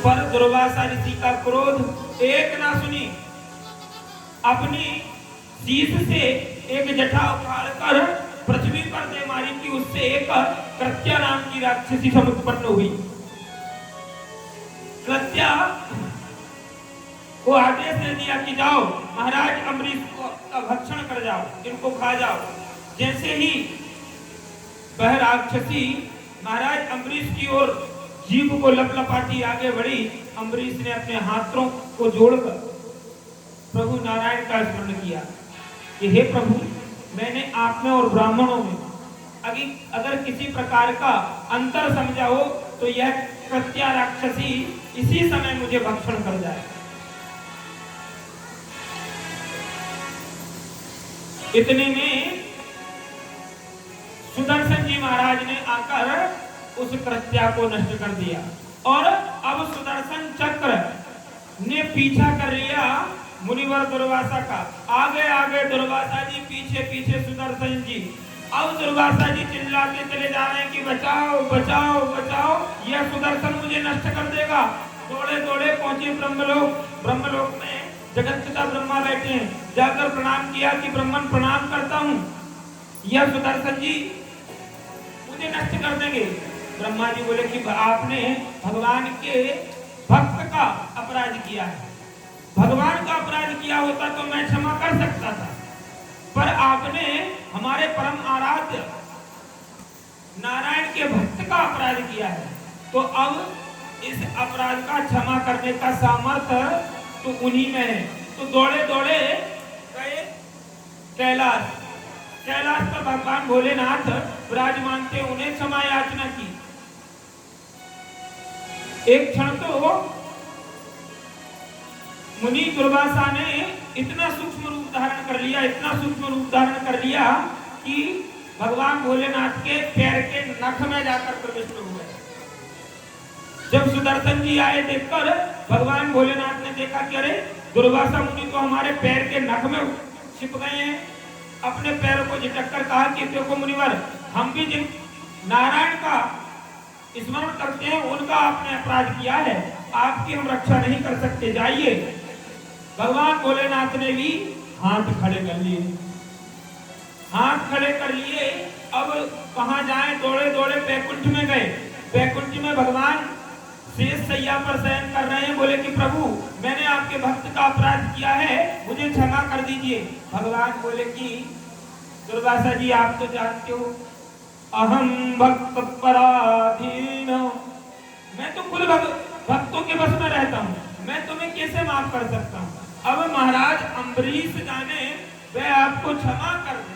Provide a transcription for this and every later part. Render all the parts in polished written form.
पर दुर्वासा ऋषि का क्रोध एक ना सुनी, अपनी शीश से एक जटा उखाड़कर पृथ्वी पर दे मारी कि उससे एक कृत्या नाम की राक्षसी उत्पन्न हुई। कृत्या को आदेश दे दिया कि जाओ महाराज अम्बरीश का भक्षण कर जाओ, इनको खा जाओ। जैसे ही वह राक्षसी महाराज अम्बरीश की ओर जीभ को लपलपाती आगे बढ़ी, अम्बरीश ने अपने हाथों को जोड़कर प्रभु नारायण का स्मरण किया कि हे प्रभु, मैंने आप में और ब्राह्मणों में अगर किसी प्रकार का अंतर समझा हो तो यह कृत्या राक्षसी इसी समय मुझे भक्षण कर जाए। इतने में सुदर्शन जी महाराज ने आकर उस कृत्या को नष्ट कर दिया और अब सुदर्शन चक्र ने पीछा कर लिया मुनिवर दुर्वासा का। आगे आगे दुर्वासा जी, पीछे पीछे सुदर्शन जी। अब दुर्वासा जी चिल्लाते चले जा रहे हैं कि बचाओ बचाओ बचाओ, यह सुदर्शन मुझे नष्ट कर देगा। दौड़े दौड़े पहुंचे ब्रह्मलोक। ब्रह्मलोक में जगत पिता ब्रह्मा बैठे हैं। जाकर प्रणाम किया कि ब्रह्मन प्रणाम करता हूं, यह सुदर्शन जी मुझे नष्ट कर देंगे। ब्रह्मा जी बोले कि आपने भगवान के भक्त का अपराध किया है, भगवान का अपराध किया होता तो मैं क्षमा कर सकता था, पर आपने हमारे परम आराध्य नारायण के भक्त का अपराध किया है, तो अब इस अपराध का क्षमा करने का सामर्थ्य तो उन्हीं में है। तो दौड़े दौड़े गए कैलाश। कैलाश पर भगवान भोलेनाथ विराजमान थे, उन्हें क्षमा याचना की। एक क्षण तो मुनि दुर्वासा ने इतना सूक्ष्म रूप धारण कर लिया, इतना सूक्ष्म रूप धारण कर लिया कि भगवान भोलेनाथ के पैर के नख में जाकर प्रविष्ट हुए। जब सुदर्शन जी आए देखकर भगवान भोलेनाथ ने देखा कि अरे दुर्वासा मुनि तो हमारे पैर के नख में छिप गए हैं। अपने पैरों को झटक कर कहा कि देखो मुनिवर, हम भी जिन नारायण का स्मरण करते हैं उनका आपने अपराध किया है, आपकी हम रक्षा नहीं कर सकते, जाइए। भगवान भोलेनाथ ने भी हाथ खड़े कर लिए, हाथ खड़े कर लिए। अब कहां जाएं, दौड़े दौड़े बैकुंठ में गए। बैकुंठ में भगवान शेष सैया पर शयन कर रहे हैं। बोले कि प्रभु, मैंने आपके भक्त का अपराध किया है, मुझे क्षमा कर दीजिए। भगवान बोले कि दुर्वासा जी, आप तो जानते हो अहम भक्त पराधीन, मैं तो कुल भक्तों के बस में रहता हूँ, मैं तुम्हें कैसे माफ कर सकता हूँ। अब महाराज अम्बरीश जाने वह आपको क्षमा कर दे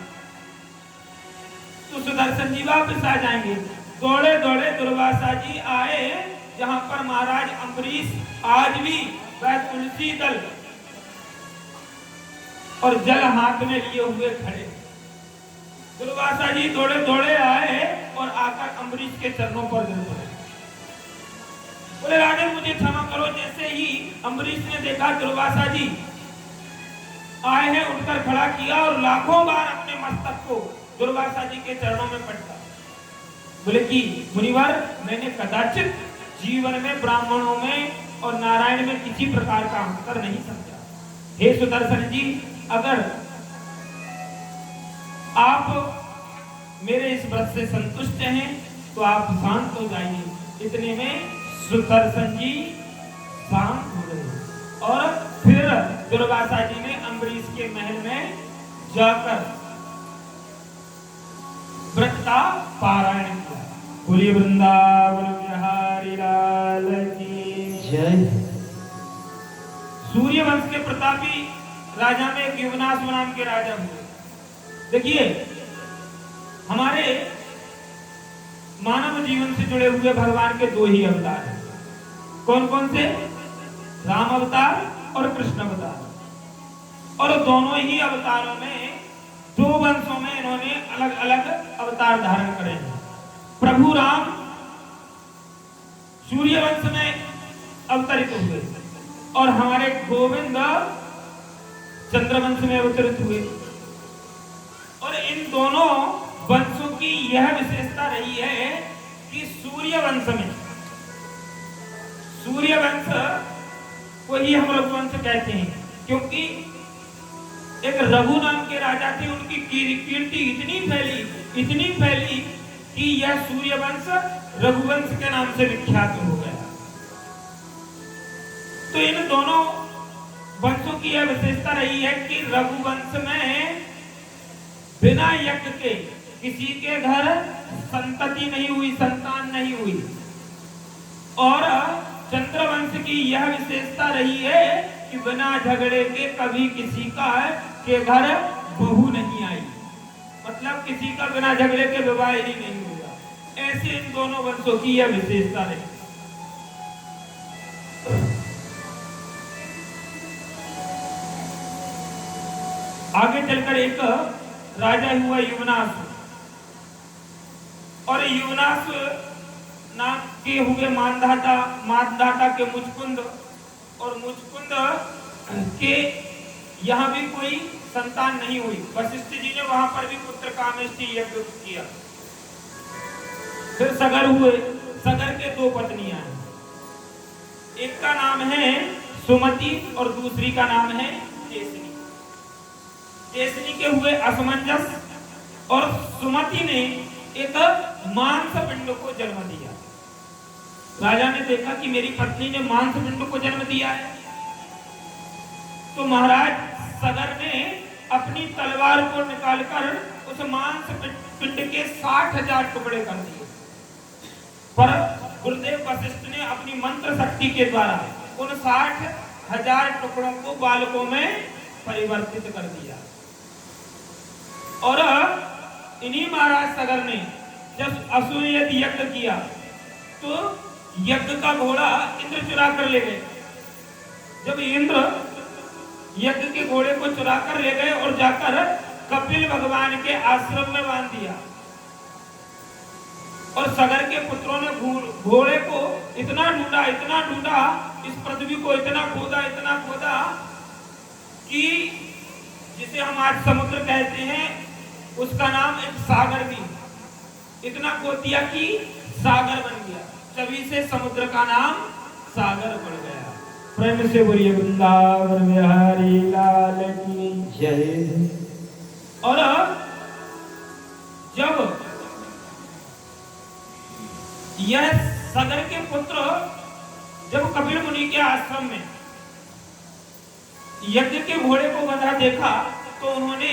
तो सुदर्शन जी वापस आ जाएंगे। दौड़े दौड़े दुर्वासा जी आए जहां पर महाराज अम्बरीश आज भी वह तुलसी दल और जल हाथ में लिए हुए खड़े। दुर्वासा जी दौड़े दौड़े आए और आकर अम्बरीश के चरणों पर गिर पड़े। बोले राजन, मुझे क्षमा करो। जैसे ही अम्बरीश ने देखा दुर्वासा जी आए हैं, उठकर खड़ा किया और लाखों बार अपने मस्तक को दुर्वासा जी के चरणों में पटका। बोले कि मुनिवर, मैंने कदाचित जीवन में ब्राह्मणों में और नारायण में किसी प्रकार का अंतर नहीं समझा। हे सुदर्शन जी, अगर आप मेरे इस व्रत से संतुष्ट हैं तो आप शांत हो जाइए। इतने में सुदर्शन जी शांत हो गए और फिर दुर्वासा जी ने अम्बरीश के महल में जाकर व्रत का पारायण किया। बोलिए वृंदावन बिहारी लाल की जय। सूर्यवंश के प्रतापी राजा में युवनाश्व नाम के राजा हुए। देखिए, हमारे मानव जीवन से जुड़े हुए भगवान के दो ही अवतार हैं। कौन कौन से? राम अवतार और कृष्ण अवतार। और दोनों ही अवतारों में दो वंशों में इन्होंने अलग अलग अवतार धारण करे हैं। प्रभु राम सूर्य वंश में अवतरित हुए और हमारे गोविंद चंद्रवंश में अवतरित हुए। और इन दोनों वंशों की यह विशेषता रही है कि सूर्य सूर्यवंश को ही हम रघुवंश कहते हैं, क्योंकि एक रघु नाम के राजा थे, उनकी कीर्ति इतनी फैली कि यह सूर्यवंश रघुवंश के नाम से विख्यात हो गया। तो इन दोनों वंशों की यह विशेषता रही है कि रघुवंश में बिना यज्ञ के किसी के घर संतति नहीं हुई, संतान नहीं हुई। और चंद्रवंश की यह विशेषता रही है कि बिना झगड़े के कभी किसी का के घर बहू नहीं आई, मतलब किसी का बिना झगड़े के विवाह ही नहीं हुआ। ऐसे इन दोनों वंशों की यह विशेषता रही। आगे चलकर एक राजा हुआ युवनाश, और युवनाश नाम के हुए मानदाता के मुचकुंद, और मुचकुंद के यहाँ भी कोई संतान नहीं हुई। वशिष्ठ जी ने वहां पर भी पुत्र कामेष्टि यज्ञ किया। फिर सगर हुए, सगर के दो पत्नियां हैं, एक का नाम है सुमति और दूसरी का नाम है केसनी। केसनी के हुए असमंजस, और सुमति ने एक मांस पिंड को जन्म दिया। राजा ने देखा कि मेरी पत्नी ने मांस पिंड को जन्म दिया है, तो महाराज सगर ने अपनी तलवार को निकालकर उस मांस पिंड के 60,000 टुकड़े कर दिए। पर गुरुदेव वशिष्ठ ने अपनी मंत्र शक्ति के द्वारा उन 60,000 टुकड़ों को बालकों में परिवर्तित कर दिया। और इन्हीं महाराज सगर ने जब अश्वमेध यज्ञ किया तो यज्ञ का घोड़ा इंद्र चुरा कर ले गए। जब इंद्र यज्ञ के घोड़े को चुरा कर ले गए और जाकर कपिल भगवान के आश्रम में बांध दिया, और सगर के पुत्रों ने घोड़े को इतना ढूंढा, इस पृथ्वी को इतना खोदा कि जिसे हम आज समुद्र कहते हैं उसका नाम एक सागर भी, इतना खोद दिया कि सागर बन गया। तभी से समुद्र का नाम सागर पड़ गया। प्रेम से बोलिए वृंदावन बिहारी लाल की जय। और जब यह सगर के पुत्र जब कपिल मुनि के आश्रम में यज्ञ के घोड़े को बंधा देखा, तो उन्होंने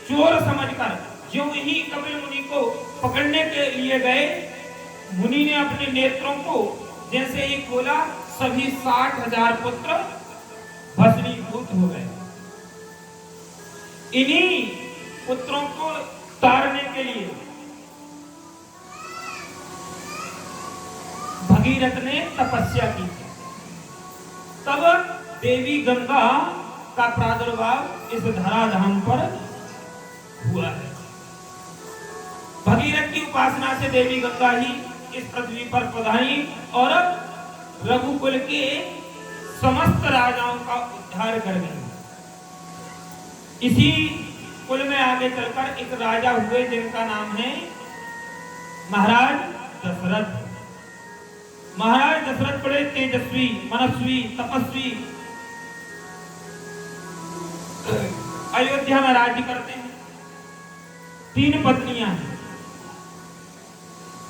चोर समझकर जो ही कपिल मुनि को पकड़ने के लिए गए, मुनि ने अपने नेत्रों को जैसे ही खोला, सभी 60,000 पुत्र भस्मीभूत हो गए। इन्हीं पुत्रों को तारने के लिए भगीरथ ने तपस्या की। तब देवी गंगा का प्रादुर्भाव इस धराधाम पर हुआ है। भगीरथ की उपासना से देवी गंगा ही इस पृथ्वी पर पधारी और रघुकुल के समस्त राजाओं का उद्धार कर गई। इसी कुल में आगे चलकर एक राजा हुए जिनका नाम है महाराज दशरथ। महाराज दशरथ बड़े तेजस्वी, मनस्वी, तपस्वी अयोध्या में राज्य करते हैं। 3 पत्नियां हैं।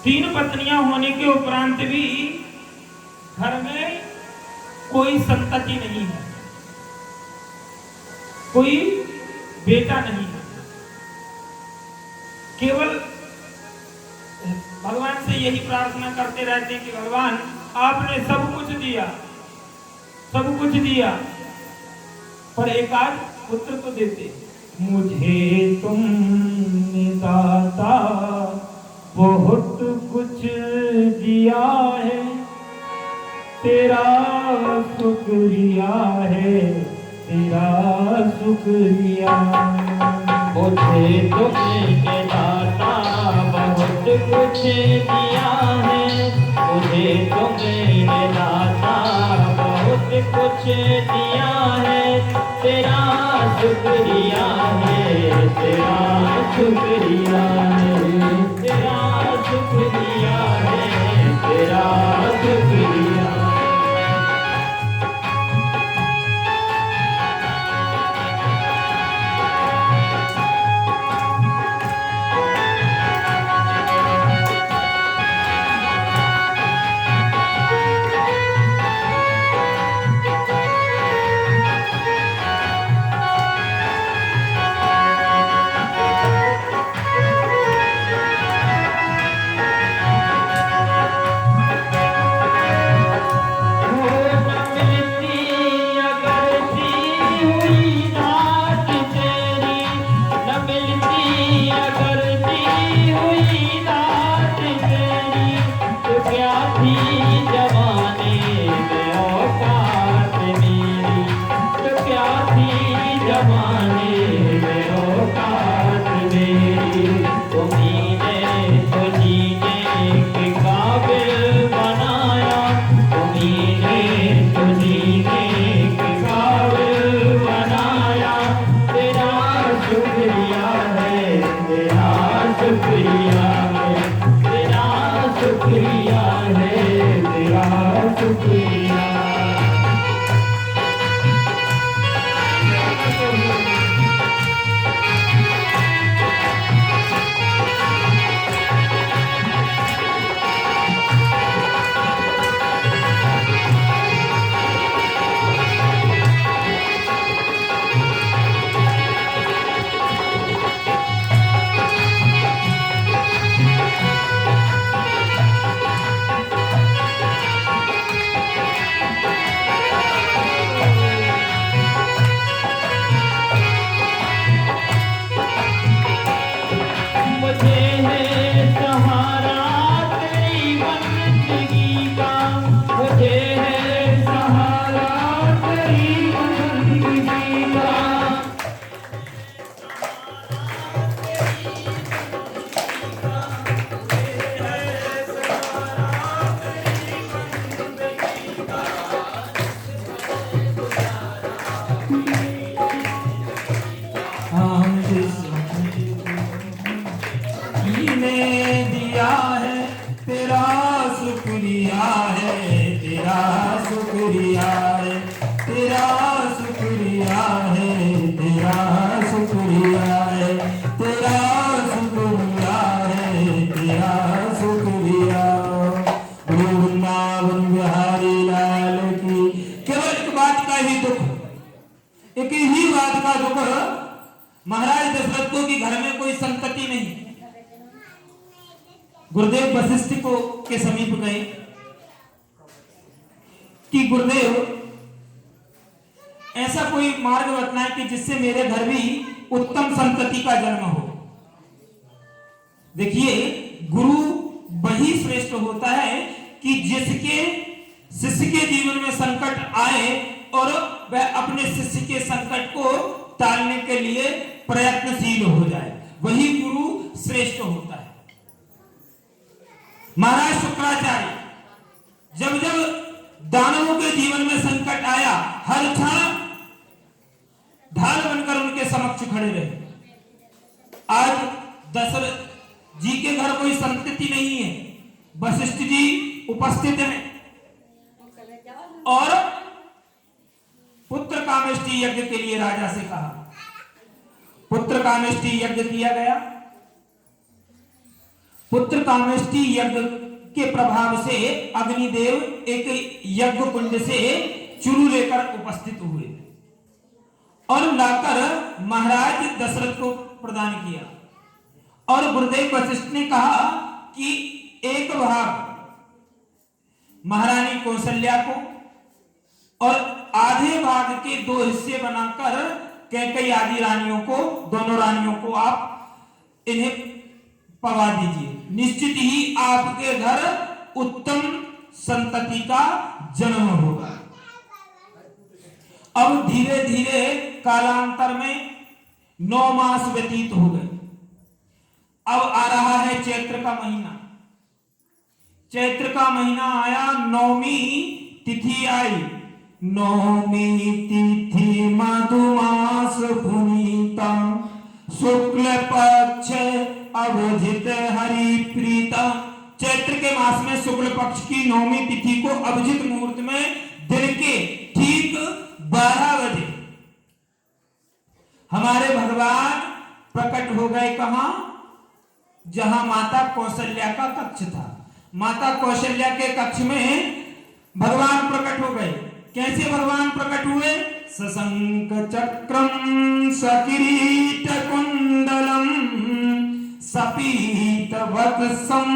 3 पत्नियां होने के उपरांत भी घर में कोई संतति नहीं है, कोई बेटा नहीं है। केवल भगवान से यही प्रार्थना करते रहते हैं कि भगवान आपने सब कुछ दिया, पर एक आध पुत्र तो देते। मुझे तुमने दाता बहुत कुछ दिया है, तेरा शुक्रिया है, तेरा शुक्रिया। मुझे तुमने दाता बहुत कुछ दिया है, मुझे तुमने दाता बहुत कुछ दिया है, तेरा शुक्रिया है, तेरा शुक्रिया है, तेरा शुक्रिया है, तेरा शुक्रिया। सुखरिया। मुझे है सहारा तेरी बंदगी का, मुझे है सहारा तेरी बंदगी का। ने दिया है तेरा शुक्रिया है, तेरा शुक्रिया है, तेरा शुक्रिया है, तेरा शुक्रिया है, तेरा शुक्रिया है, तेरा शुक्रिया। वृंदावन बिहारी लाल की। केवल एक बात का ही दुख, एक ही बात का दुख, महाराज दशरथ को कि घर में कोई संतति नहीं। गुरुदेव वशिष्ठ को के समीप गए कि गुरुदेव ऐसा कोई मार्ग बताएं कि जिससे मेरे घर भी उत्तम संतति का जन्म हो। देखिए, गुरु वही श्रेष्ठ होता है कि जिसके शिष्य के जीवन में संकट आए और वह अपने शिष्य के संकट को टालने के लिए प्रयत्नशील हो जाए, वही गुरु श्रेष्ठ होता है। महाराज शुक्राचार्य जब जब दानवों के जीवन में संकट आया, हर क्षण ढाल बनकर उनके समक्ष खड़े रहे। आज दशरथ जी के घर कोई संतति नहीं है, वशिष्ठ जी उपस्थित हैं और पुत्र कामेष्टि यज्ञ के लिए राजा से कहा। पुत्र कामेष्टि यज्ञ किया गया। पुत्र कामेष्टि यज्ञ के प्रभाव से अग्निदेव एक यज्ञ कुंड से चुरू लेकर उपस्थित हुए और लाकर महाराज दशरथ को प्रदान किया। और गुरुदेव वशिष्ठ ने कहा कि एक भाग महारानी कौशल्या को और आधे भाग के 2 हिस्से बनाकर कैकेयी आदि रानियों को, दोनों रानियों को आप इन्हें पवा दीजिए। निश्चित ही आपके घर उत्तम संतति का जन्म होगा। अब धीरे धीरे कालांतर में 9 मास व्यतीत हो गए। अब आ रहा है चैत्र का महीना। चैत्र का महीना आया, नौमी तिथि आई। नौमी तिथि मधुमास पुनीता, शुक्ल पक्ष अभिजित हरि प्रीता। चैत्र के मास में शुक्ल पक्ष की नौमी तिथि को अभिजित मुहूर्त में दिन के ठीक 12 बजे हमारे भगवान प्रकट हो गए। कहां? जहां माता कौशल्या का कक्ष था। माता कौशल्या के कक्ष में भगवान प्रकट हो गए। कैसे भगवान प्रकट हुए? सशंक चक्रम सकिरीट कुंडलम सपीत वत्सम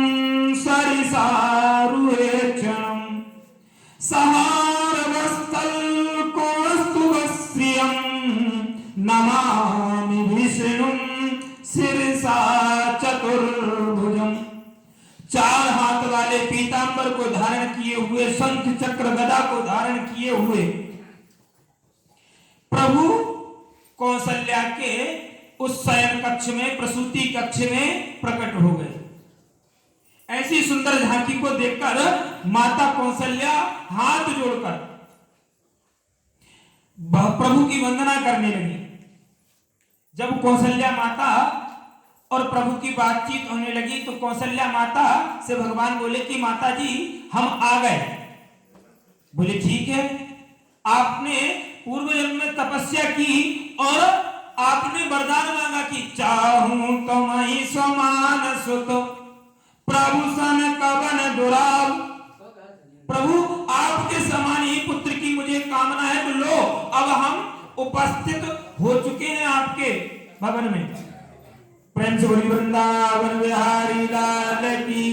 सरिसारुहेक्षणम सहारवस्तल कौस्तुभश्रियम नमामि विष्णुं शिरसा चतुर्भुजम। 4 हाथ वाले पीतांबर को धारण किए हुए, शंख चक्र गदा को धारण किए हुए प्रभु कौशल्या के उस शयन कक्ष में, प्रसूति कक्ष में प्रकट हो गए। ऐसी सुंदर झांकी को देखकर माता कौशल्या हाथ जोड़कर प्रभु की वंदना करने लगी। जब कौशल्या माता और प्रभु की बातचीत होने लगी तो कौशल्या माता से भगवान बोले कि माता जी, हम आ गए। बोले ठीक है, आपने पूर्व जन्म में तपस्या की और आपने वरदान मांगा कि चाहूं तुम्हें समान सुत प्रभु सन कवन दुराव। प्रभु आपके समान ही पुत्र की मुझे कामना है, तो लो अब हम उपस्थित हो चुके हैं आपके भवन में। प्रेम से बोली वृंदावन बिहारी लाल की।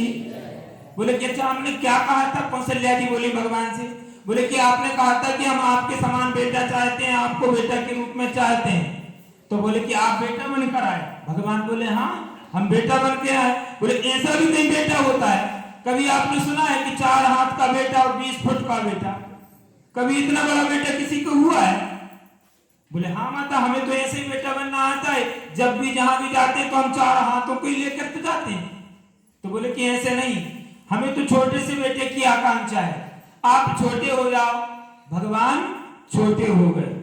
बोले कि अच्छा हमने क्या कहा था? कौशल्या जी बोली भगवान से, बोले कि आपने कहा था कि हम आपके समान बेटा चाहते हैं, आपको बेटा के रूप में चाहते हैं। तो बोले कि आप बेटा बनकर आए। भगवान बोले हाँ हम बेटा बन के आए। बोले ऐसा भी नहीं बेटा होता है, कभी आपने सुना है कि 4 हाथ का बेटा और 20 फुट का बेटा? कभी इतना बड़ा बेटा किसी को हुआ है? बोले हाँ माता हमें तो ऐसे ही बेटा बनना आता है, जब भी जहां भी जाते हैं तो हम 4 हाथों को ही लेकर तो जाते हैं। तो बोले कि ऐसे नहीं, हमें तो छोटे से बेटे की आकांक्षा है, आप छोटे हो जाओ। भगवान छोटे हो गए।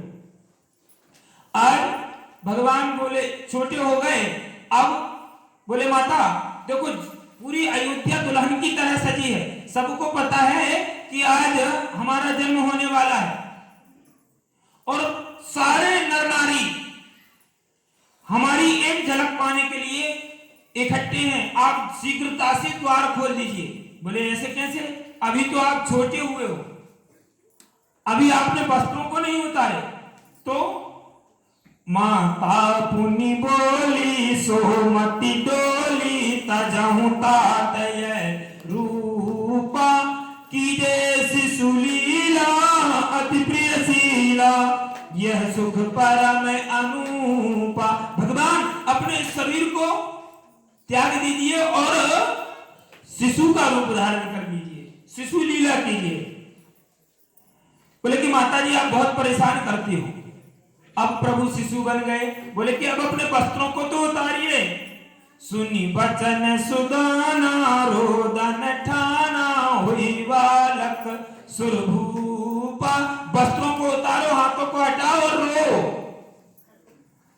आज भगवान बोले छोटे हो गए। अब बोले माता देखो पूरी अयोध्या दुल्हन की तरह सजी है, सबको पता है कि आज हमारा जन्म होने वाला है और सारे नर नारी हमारी एक झलक पाने के लिए इकट्ठे हैं, आप शीघ्रता से द्वार खोल दीजिए। बोले ऐसे कैसे? अभी तो आप छोटे हुए हो, अभी आपने वस्त्रों को नहीं उतारे। तो माता पुनि बोली सोमति डोली तजहु तातय रूपा कीजे शिशु लीला अति प्रिय शीला यह सुख परम अनूपा। भगवान अपने शरीर को त्याग दीजिए और शिशु का रूप धारण कर लीजिए, शिशु लीला कीजिए। बोले कि माता जी आप बहुत परेशान करती हो। अब प्रभु शिशु बन गए। बोले कि अब अपने वस्त्रों को तो उतारिए। सुनी बचन सुदाना रोदन ठाना हुई बालक सुरभूपा। वस्त्रों को उतारो, हाथों को हटाओ और रो।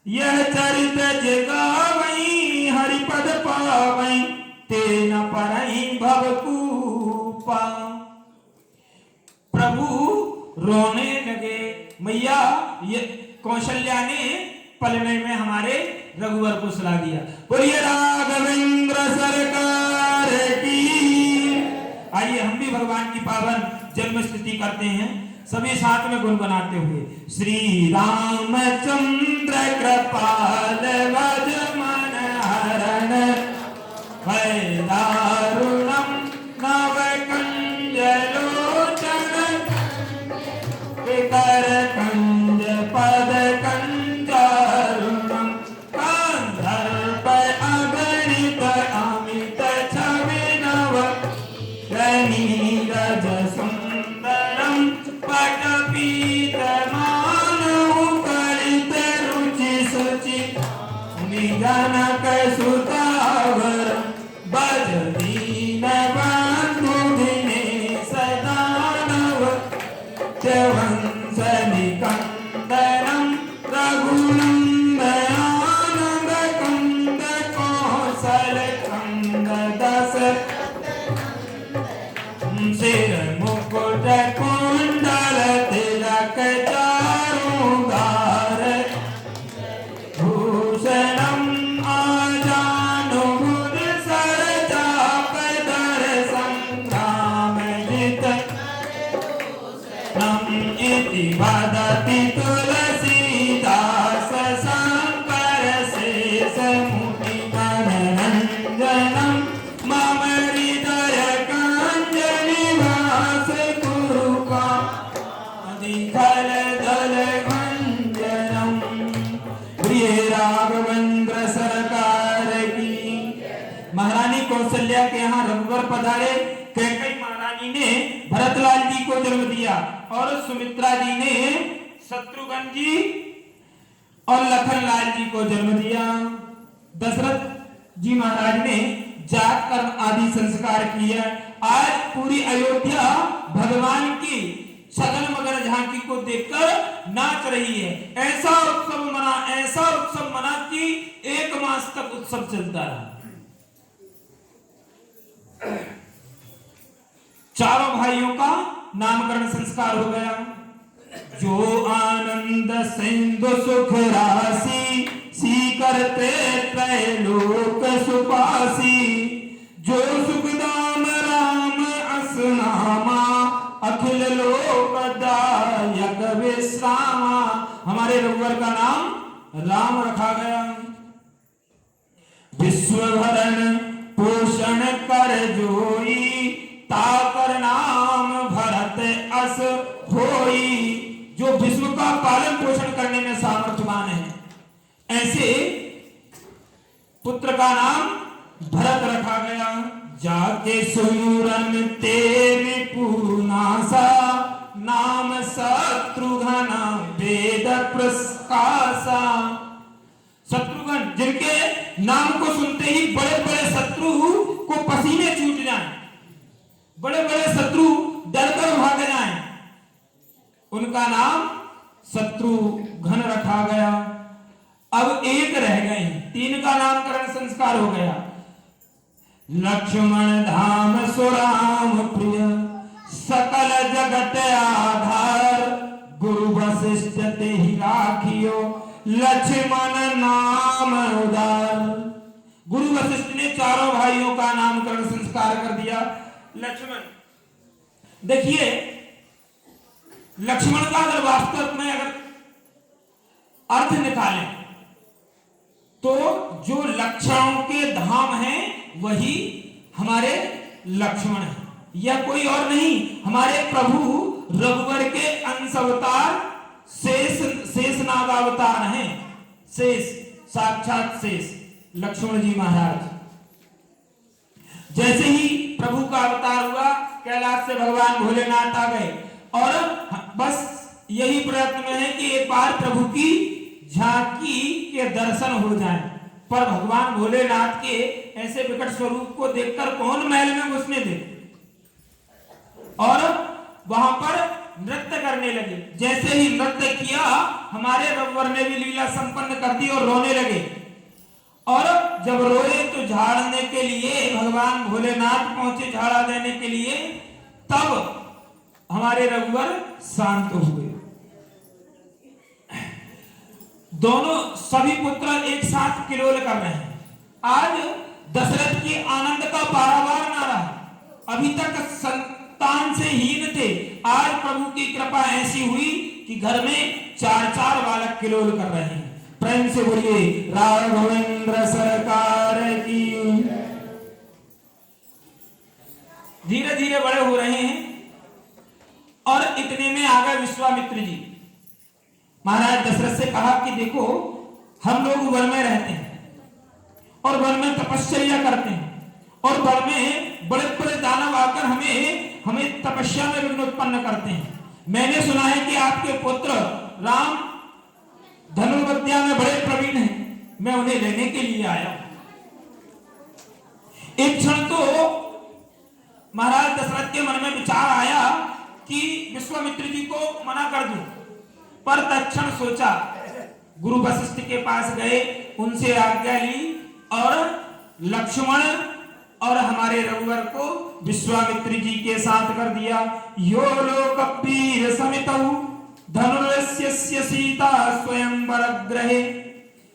यह चरित जगावई हरिपद पावई तेन परई भवकूपा। प्रभु रोने लगे। मैया ये कौशल्या ने पलने में हमारे रघुवर को सुला दिया। बोलिए राघवेंद्र सरकार की। आइए हम भी भगवान की पावन जन्म स्तुति करते हैं, सभी साथ में गुनगुनाते हुए। श्री रामचंद्र कृपाल भज मन हरण भय दारुणम नव कंज लोचन कर कंज पद कंजारुणम कंधर्प अगणित अमित छवि नव नीरज सुंदरम पटपीत मानव कलित रुचि सुचि जनक सुतावर बज दीन बंधु दिनेश दानव वंश निकंदनम रघुनंदन कंद कौशल कंद दस सिर मुकुट कुंडल तिलक चारों गार भूषणम आजानुमुद सर चाप दर संग्राम जित नम इति वदति तुलसीदास शंकर शेष मुनि मनरंजनम मम हृदय कांजलि भास कुरुका अधिकल दल भंजनम। प्रिय राघवेंद्र सरकार की। महारानी कौशल्या के यहाँ रघुवर पधारे। कैकेयी महारानी ने भरतलाल जी को जन्म दिया और सुमित्रा जी ने शत्रुघ्न जी और लखनलाल जी को जन्म दिया। दशरथ जी महाराज ने जात कर्म आदि संस्कार किया। आज पूरी अयोध्या भगवान की सगन मगन झांकी को देखकर नाच रही है। ऐसा उत्सव मना कि 1 मास तक उत्सव चलता रहा। चारों भाइयों का नामकरण संस्कार हो गया। जो आनंद सिंधु सुख राशि सी करते त्रैलोक सुपासी, जो सुखदाम राम असनामा अखिल लोकदायक विश्रामा। हमारे रघुवर का नाम राम रखा गया। विश्व भरण पोषण कर जोई, ताकर नाम भरत अस होई। जो विश्व का पालन पोषण करने में सामर्थ्यवान है, ऐसे पुत्र का नाम भरत रखा गया। जाके सुयूरन तेरी पूनासा, नाम शत्रुघ्न वेद प्रकाशा। शत्रुघ्न, जिनके नाम को सुनते ही बड़े बड़े शत्रु को पसीने छूट जाएं, बड़े बड़े शत्रु डरकर भाग जाएं, उनका नाम शत्रुघ्न रखा गया। अब एक रह गए, 3 का नामकरण संस्कार हो गया। लक्ष्मण धाम सुराम प्रिय, सकल जगत आधार, गुरु वशिष्ठ ते ही राखियो, लक्ष्मण नाम उदार। गुरु वशिष्ठ ने चारों भाइयों का नामकरण संस्कार कर दिया। लक्ष्मण, देखिए लक्ष्मण का अगर वास्तव में अगर अर्थ निकालें तो जो लक्षणों के धाम हैं वही हमारे लक्ष्मण हैं। यह कोई और नहीं, हमारे प्रभु रघुवर के अंश अवतार शेष नाग अवतार हैं। शेष, साक्षात शेष लक्ष्मण जी महाराज। जैसे ही प्रभु का अवतार हुआ, कैलाश से भगवान भोलेनाथ आ गए और बस यही प्रयत्न में है कि एक बार प्रभु की झांकी के दर्शन हो जाए। पर भगवान भोलेनाथ के ऐसे विकट स्वरूप को देखकर कौन महल में घुसने दे, और वहां पर नृत्य करने लगे। जैसे ही नृत्य किया, हमारे रघुवर ने भी लीला संपन्न कर दी और रोने लगे। और जब रोए तो झाड़ने के लिए भगवान भोलेनाथ पहुंचे, झाड़ा देने के लिए, तब हमारे रघुवर शांत हुए। दोनों सभी पुत्र एक साथ किलोल कर रहे हैं। आज दशरथ के आनंद का पारावार ना रहा। अभी तक संतान से हीन थे, आज प्रभु की कृपा ऐसी हुई कि घर में 4-4 बालक किलोल कर रहे हैं। प्रेम से बोलिए राघवेंद्र सरकार की। धीरे धीरे बड़े हो रहे हैं और इतने में आ गए विश्वामित्र जी। महाराज दशरथ से कहा कि देखो, हम लोग वन में रहते हैं और वन में तपस्या करते हैं, और वन में बड़े बड़े दानव आकर हमें तपस्या में विघ्न उत्पन्न करते हैं। मैंने सुना है कि आपके पुत्र राम धनुर्विद्या में बड़े प्रवीण हैं, मैं उन्हें लेने के लिए आया। एक क्षण तो महाराज दशरथ के मन में विचार आया कि विश्वामित्र जी को मना कर दूं, पर तत्क्षण सोचा, गुरु वशिष्ठ के पास गए, उनसे आज्ञा ली और लक्ष्मण और हमारे रघुवर को विश्वामित्र जी के साथ कर दिया। यो लोक वीर समितौ धनुर्यस्य सीता स्वयंवर ग्रहे,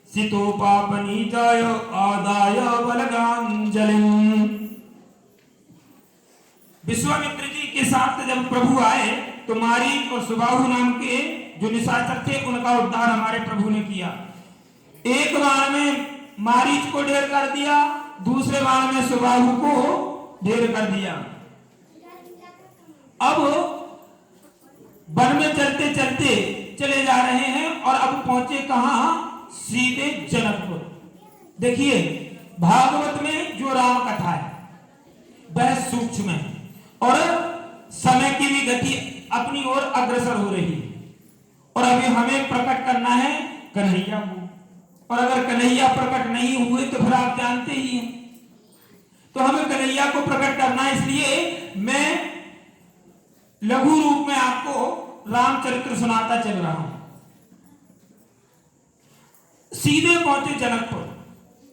सितोपापनीताय आदाय बलगांजलिं। विश्वामित्र जी के साथ जब प्रभु आए तो मारीच और सुबाहु नाम के जो निशाचर थे, उनका उद्धार हमारे प्रभु ने किया। एक बार में मारीच को ढेर कर दिया, दूसरे बार में सुबाहु को ढेर कर दिया। अब वन में चलते चलते चले जा रहे हैं और अब पहुंचे कहां? सीधे जनकपुर। देखिए, भागवत में जो राम कथा है वह सूक्ष्म है और समय की भी गति अपनी ओर अग्रसर हो रही है, और अभी हमें प्रकट करना है कन्हैया को। और अगर कन्हैया प्रकट नहीं हुए तो फिर आप जानते ही हैं, तो हमें कन्हैया को प्रकट करना है। इसलिए मैं लघु रूप में आपको रामचरित्र सुनाता चल रहा हूं। सीधे पहुंचे जनकपुर।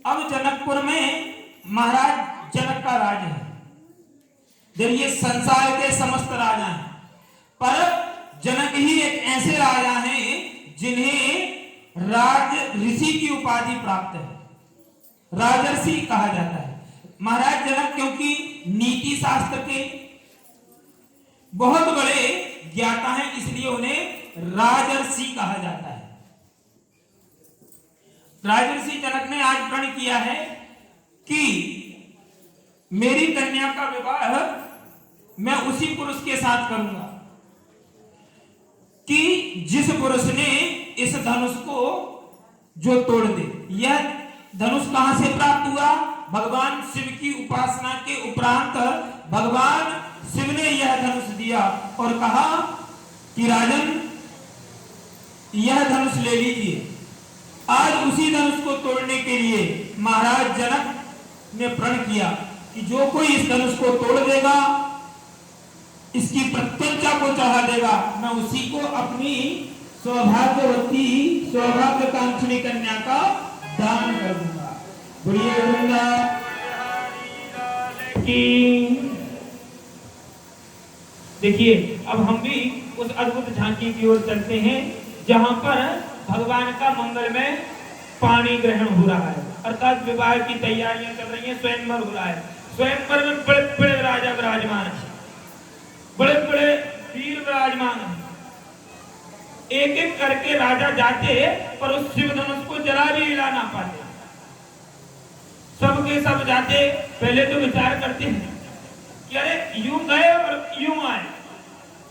अब जनकपुर में महाराज जनक का राज है। जब ये संसार के समस्त राजा हैं, पर जनक ही एक ऐसे राजा हैं जिन्हें राज ऋषि की उपाधि प्राप्त है, राजर्षि कहा जाता है। महाराज जनक क्योंकि नीति शास्त्र के बहुत बड़े ज्ञाता हैं, इसलिए उन्हें राजर्षि कहा जाता है। राजर्षि जनक ने आज प्रण किया है कि मेरी कन्या का विवाह मैं उसी पुरुष के साथ करूंगा कि जिस पुरुष ने इस धनुष को जो तोड़ दे। यह धनुष कहां से प्राप्त हुआ? भगवान शिव की उपासना के उपरांत भगवान शिव ने यह धनुष दिया और कहा कि राजन यह धनुष ले लीजिए। आज उसी धनुष को तोड़ने के लिए महाराज जनक ने प्रण किया कि जो कोई इस धनुष को तोड़ देगा, इसकी प्रत्यंचा को चढ़ा देगा, मैं उसी को अपनी सौभाग्यवती सौभाग्यकांक्षी कन्या का दान कर दूंगा। बोलिए वृंदावन की। देखिए अब हम भी उस अद्भुत झांकी की ओर चलते हैं जहां पर भगवान का मंगल में पानी ग्रहण हो रहा है, अर्थात विवाह की तैयारियां चल रही हैं, स्वयंवर हो रहा है। स्वयंवर में बड़े बड़े राजा विराजमान हैं, बड़े बड़े वीर विराजमान हैं। एक एक करके राजा जाते पर उस शिव धनुष को जरा भी हिला ना पाते। सबके सब जाते, पहले तो विचार करते हैं कि अरे यूं गए और यूं आए,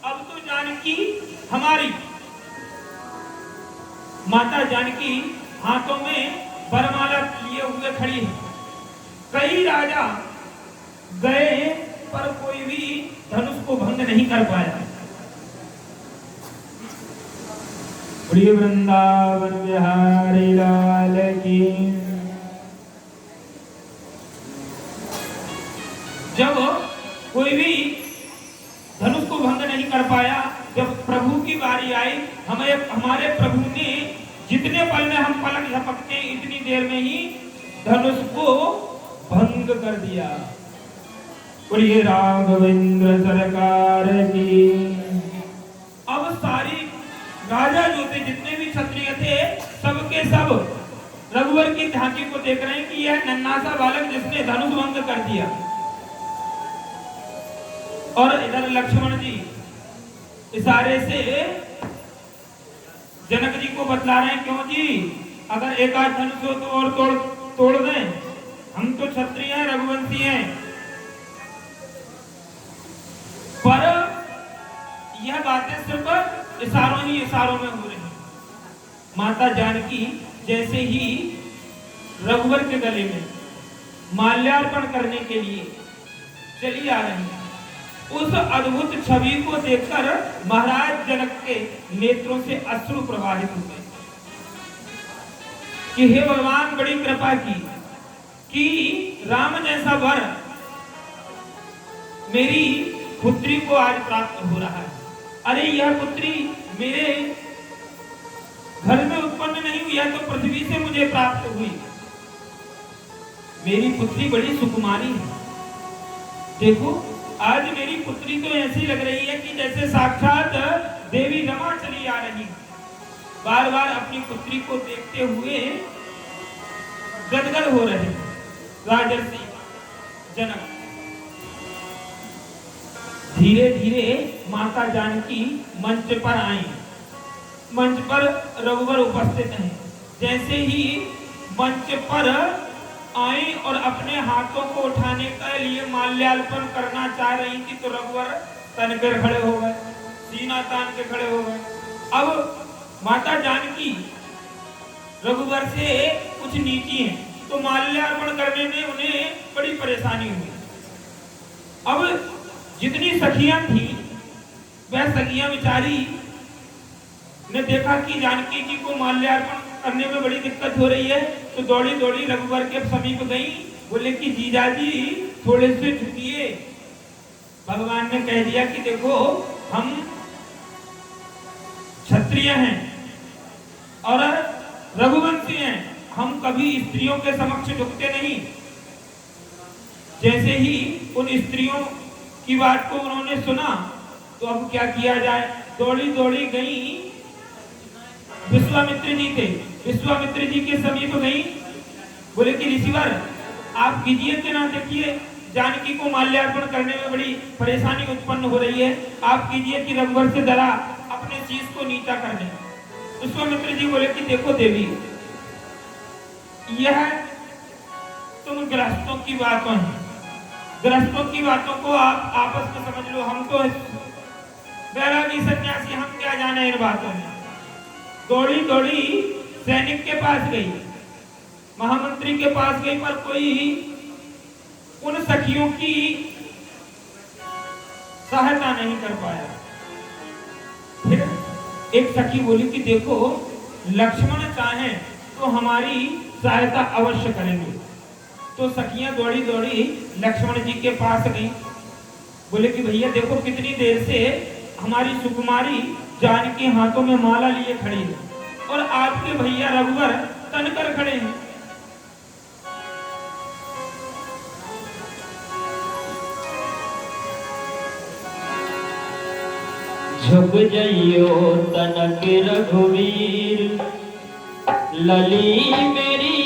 अब तो जानकी हमारी माता जानकी हाथों में वरमाला लिए हुए खड़ी है। कई राजा गए पर कोई भी धनुष को भंग नहीं कर पाया। प्रिय वृंदावन बिहारी लाल की। जब कोई भी धनुष को भंग नहीं कर पाया, जब प्रभु की बारी आई, हमारे प्रभु ने जितने पल में हम पलक झपकते हैं इतनी देर में ही धनुष को भंग कर दिया। बोलिए राघवेंद्र सरकार की। अब सारी राजा जो थे, जितने भी क्षत्रिय थे, सबके सब रघुवर की झांकी को देख रहे हैं कि यह नन्हा सा बालक जिसने धनुष भंग कर दिया। और इधर लक्ष्मण जी इशारे से जनक जी को बतला रहे हैं, क्यों जी, अगर एक आध धनुष हो तो और तोड़ दें, हम तो क्षत्रिय हैं, रघुवंशी हैं। पर यह बातें सिर्फ इशारों ही इशारों में हो रही। माता जानकी जैसे ही रघुवर के गले में माल्यार्पण करने के लिए चली आ रही है, उस अद्भुत छवि को देखकर महाराज जनक के नेत्रों से अश्रु प्रवाहित हुए कि हे भगवान, बड़ी कृपा की कि राम जैसा वर मेरी पुत्री को आज प्राप्त हो रहा है। अरे यह पुत्री मेरे घर में उत्पन्न नहीं हुई है, तो पृथ्वी से मुझे प्राप्त हुई। मेरी पुत्री बड़ी सुकुमारी है। देखो आज मेरी पुत्री तो ऐसी लग रही है कि जैसे साक्षात देवी रमा चली आ रही। बार बार अपनी पुत्री को देखते हुए गदगद हो रहे राजर्षि जनक। धीरे धीरे माता जानकी मंच पर आई। मंच पर रघुवर उपस्थित हैं। जैसे ही मंच पर आई और अपने हाथों को उठाने के लिए माल्यार्पण करना चाह रही थी, तो रघुवर तनकर खड़े हो गए, सीना तान के खड़े हो गए। अब माता जानकी रघुवर से कुछ नीची हैं, तो माल्यार्पण करने में उन्हें बड़ी परेशानी हुई। अब जितनी सखियां थी, वह सखियां बेचारी ने देखा कि जानकी जी को माल्यार्पण करने में बड़ी दिक्कत हो रही है, तो दौड़ी दौड़ी रघुवर के समीप गई। बोले कि जीजाजी थोड़े से झुकिए। भगवान ने कह दिया कि देखो हम क्षत्रिय हैं और रघुवंशी हैं, हम कभी स्त्रियों के समक्ष झुकते नहीं। जैसे ही उन स्त्रियों की बात को उन्होंने सुना तो अब क्या किया जाए? दौड़ी दौड़ी गई, विश्वामित्र जी थे, विश्वामित्र जी के समीप गई, बोले कि ऋषिवर आप कीजिए कि ना, देखिए जानकी को माल्यार्पण करने में बड़ी परेशानी उत्पन्न हो रही है, आप कीजिए कि रघुवर से जरा अपने शीश को नीचा कर दें। विश्वामित्र जी बोले कि देखो देवी, यह तुम गृहस्थों की बातों हैं, गृहस्थों की बातों को आप आपस में समझ लो, हम तो बैरागी सन्यासी, हम क्या जाने इन बातों में। दौड़ी दौड़ी सैनिक के पास गई, महामंत्री के पास गई, पर कोई उन सखियों की सहायता नहीं कर पाया। फिर एक सखी बोली कि देखो लक्ष्मण चाहें तो हमारी सहायता अवश्य करेंगे। तो सखियां दौड़ी दौड़ी लक्ष्मण जी के पास गई, बोले कि भैया देखो कितनी देर से हमारी सुकुमारी जानकी हाथों में माला लिए खड़ी है और आपके भैया रघुवर तनकर खड़े हैं। झुक जइयो तनक रघुवीर, लली मेरी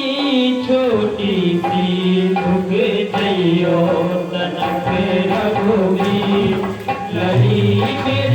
छोटी सी। झुक जइयो तनक रघुवीर, लली मेरी